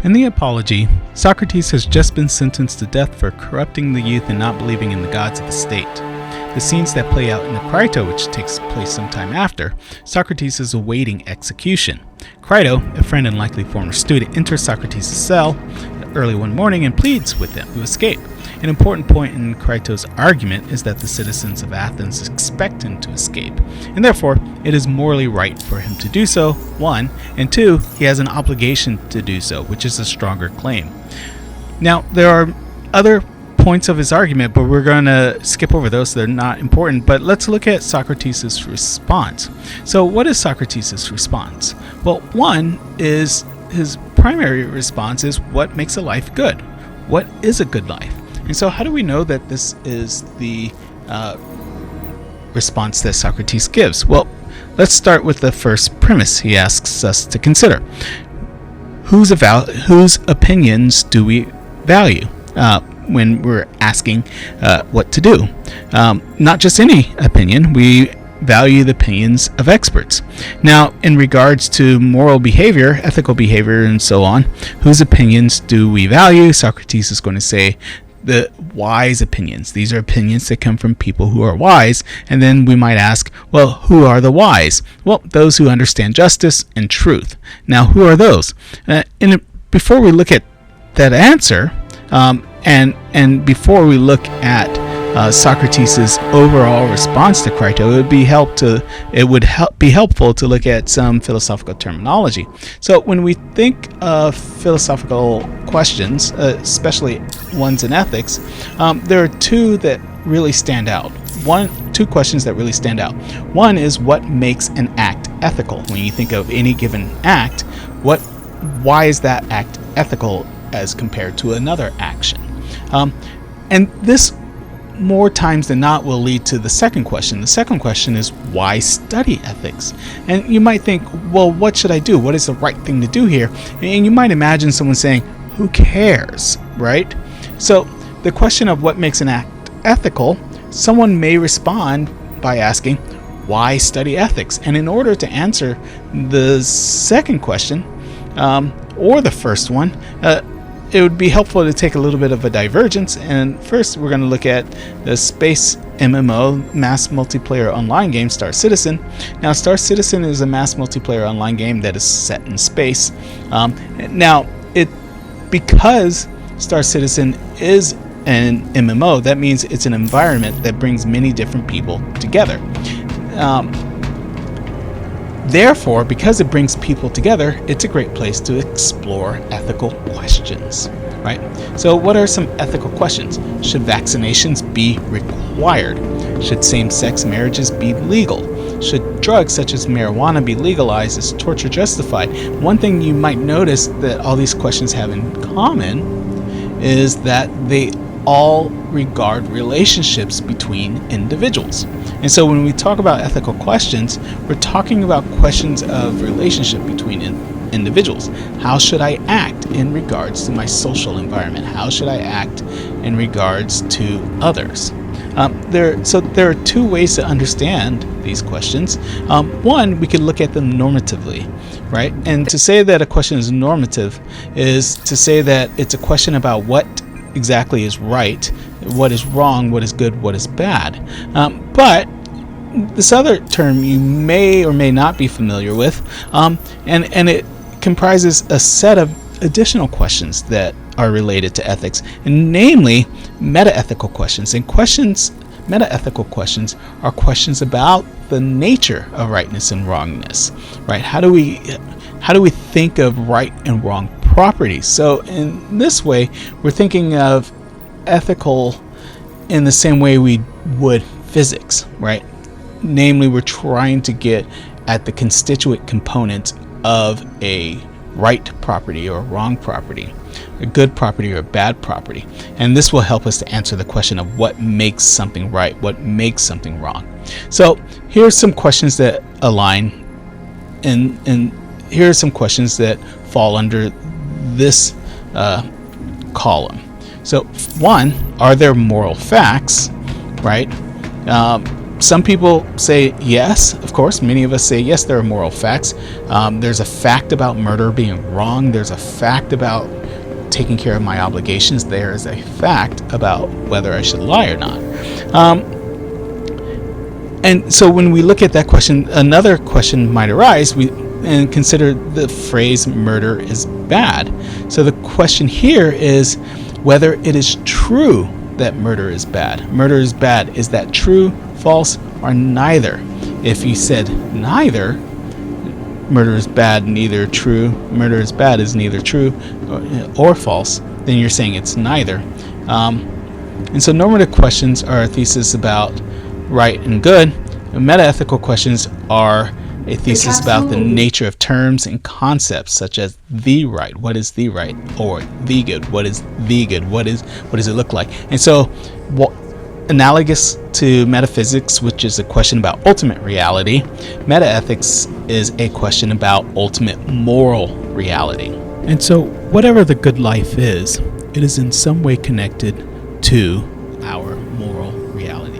In the Apology, Socrates has just been sentenced to death for corrupting the youth and not believing in the gods of the state. The scenes that play out in the Crito, which takes place sometime after, Socrates is awaiting execution. Crito, a friend and likely former student, enters Socrates' cell early one morning and pleads with him to escape. An important point in Crito's argument is that the citizens of Athens expect him to escape, and therefore it is morally right for him to do so, one, and two, he has an obligation to do so, which is a stronger claim. Now, there are other points of his argument, but we're going to skip over those, so they're not important, but let's look at Socrates' response. So what is Socrates' response? Well, one is his primary response is what makes a life good? What is a good life? And so how do we know that this is the response that Socrates gives? Well, let's start with the first premise he asks us to consider. Whose opinions do we value when we're asking what to do? Not just any opinion. We value the opinions of experts. Now, in regards to moral behavior, ethical behavior, and so on, whose opinions do we value? Socrates is going to say the wise opinions. These are opinions that come from people who are wise. And then we might ask, well, who are the wise? Well, those who understand justice and truth. Now, who are those? Before we look at that answer, and before we look at Socrates' overall response to Crito, it would be helpful to look at some philosophical terminology. So when we think of philosophical questions, especially ones in ethics, there are two that really stand out. Two questions that really stand out. One is what makes an act ethical? When you think of any given act, why is that act ethical as compared to another action? And this, more times than not, will lead to the second question. The second question is, why study ethics? And you might think, well, what should I do? What is the right thing to do here? And you might imagine someone saying, who cares, right? So the question of what makes an act ethical, someone may respond by asking, why study ethics? And in order to answer the second question, or the first one, it would be helpful to take a little bit of a divergence. And first, we're going to look at the space MMO, mass multiplayer online game, Star Citizen. Now, Star Citizen is a mass multiplayer online game that is set in space. Because Star Citizen is an MMO, that means it's an environment that brings many different people together. Therefore, because it brings people together, it's a great place to explore ethical questions, right? So what are some ethical questions? Should vaccinations be required? Should same-sex marriages be legal? Should drugs such as marijuana be legalized? Is torture justified? One thing you might notice that all these questions have in common is that they all regard relationships between individuals. And so when we talk about ethical questions, we're talking about questions of relationship between individuals. How should I act in regards to my social environment? How should I act in regards to others? There are two ways to understand these questions. One, we could look at them normatively, right? And to say that a question is normative is to say that it's a question about what exactly is right, what is wrong, what is good, what is bad. But this other term you may or may not be familiar with, and it comprises a set of additional questions that are related to ethics, and namely meta-ethical questions. And meta-ethical questions are questions about the nature of rightness and wrongness, right? How do we think of right and wrong properties? So in this way, we're thinking of ethical in the same way we would physics, right? Namely, we're trying to get at the constituent components of a right property or a wrong property, a good property or a bad property. And this will help us to answer the question of what makes something right, what makes something wrong. So here's some questions that align, and here are some questions that fall under this column. So one, are there moral facts, right? some people say yes, of course. Many of us say yes, there are moral facts. There's a fact about murder being wrong. There's a fact about taking care of my obligations. There is a fact about whether I should lie or not. And so when we look at that question, another question might arise, and consider the phrase murder is bad. So the question here is whether it is true that murder is bad. Murder is bad. Is that true, false, or neither? If you said neither, murder is bad, neither true, murder is bad is neither true or false, then you're saying it's neither. And so normative questions are a thesis about right and good. Metaethical questions are a thesis about the nature of terms and concepts, such as the right. What is the right? Or the good. What is the good? What does it look like? And so, analogous to metaphysics, which is a question about ultimate reality, metaethics is a question about ultimate moral reality. And so, whatever the good life is, it is in some way connected to our moral reality.